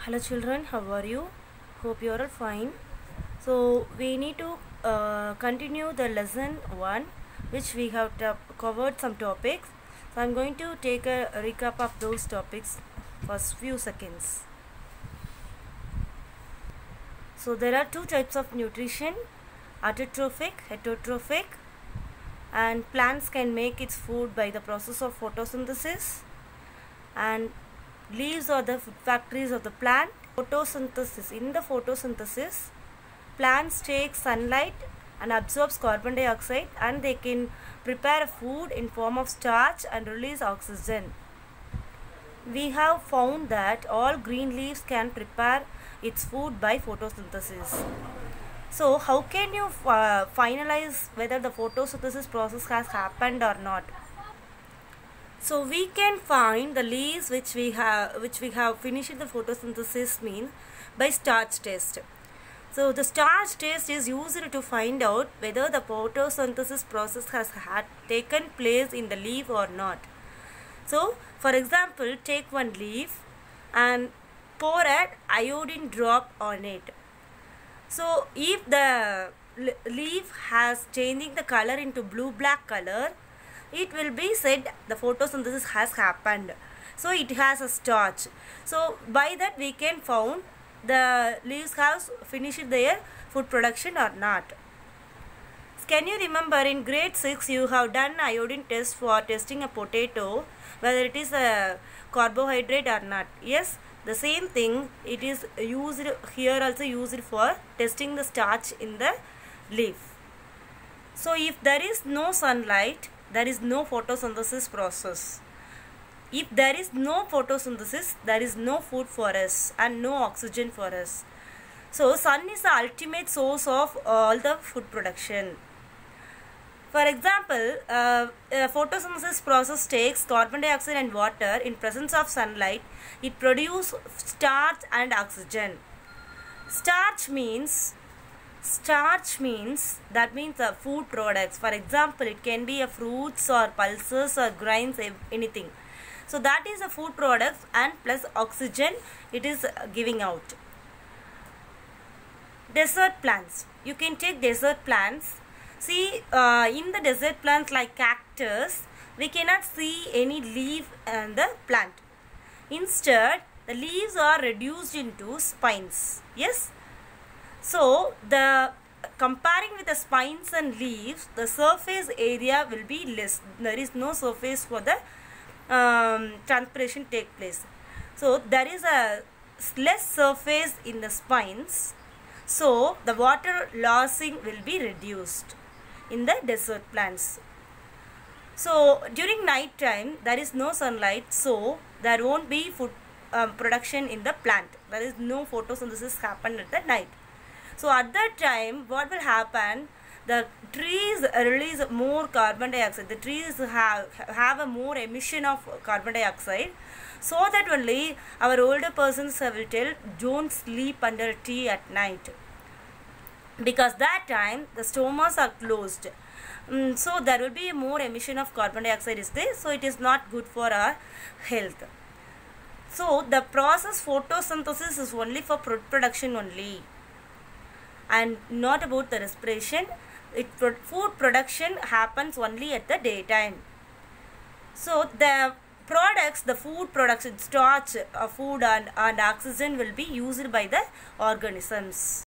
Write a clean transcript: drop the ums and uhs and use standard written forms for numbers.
Hello children, how are you? Hope you are all fine. So we need to continue the lesson 1, which we have covered some topics. So I'm going to take a recap of those topics for few seconds. So there are two types of nutrition: autotrophic, heterotrophic, and plants can make its food by the process of photosynthesis, and leaves are the food factories of the plant. Photosynthesis. In the photosynthesis, plants take sunlight and absorbs carbon dioxide, and they can prepare food in form of starch and release oxygen. We have found that all green leaves can prepare its food by photosynthesis. So how can you finalize whether the photosynthesis process has happened or not? So we can find the leaves which we have finished the photosynthesis mean by starch test. So the starch test is used to find out whether the photosynthesis process has taken place in the leaf or not. So for example, take one leaf and pour an iodine drop on it. So if the leaf has changing the color into blue-black color, it will be said the photosynthesis has happened. So it has a starch. So by that we can found the leaves have finished their food production or not. Can you remember in grade 6 you have done iodine test for testing a potato whether it is a carbohydrate or not? Yes, the same thing it is used here, also used for testing the starch in the leaf. So if there is no sunlight, there is no photosynthesis process. If there is no photosynthesis, there is no food for us and no oxygen for us. So sun is the ultimate source of all the food production. For example, photosynthesis process takes carbon dioxide and water. In presence of sunlight, it produces starch and oxygen. Starch means that means the food products. For example, it can be a fruits or pulses or grains, anything. So that is a food products, and plus oxygen it is giving out. Desert plants. You can take desert plants. See, in the desert plants like cactus, we cannot see any leaf in the plant. Instead, the leaves are reduced into spines. Yes. So the comparing with the spines and leaves, the surface area will be less. There is no surface for the transpiration take place. So there is a less surface in the spines. So the water lossing will be reduced in the desert plants. So during night time there is no sunlight, so there won't be food production in the plant. There is no photosynthesis happen at the night. So at that time what will happen? The trees release more carbon dioxide. The trees have a more emission of carbon dioxide. So that only our older persons will tell, don't sleep under a tree at night, because that time the stomas are closed. So there will be more emission of carbon dioxide is there. So it is not good for our health. So the process photosynthesis is only for production only, and not about the respiration. Food production happens only at the daytime. So the products, the food production, starch, food and oxygen will be used by the organisms.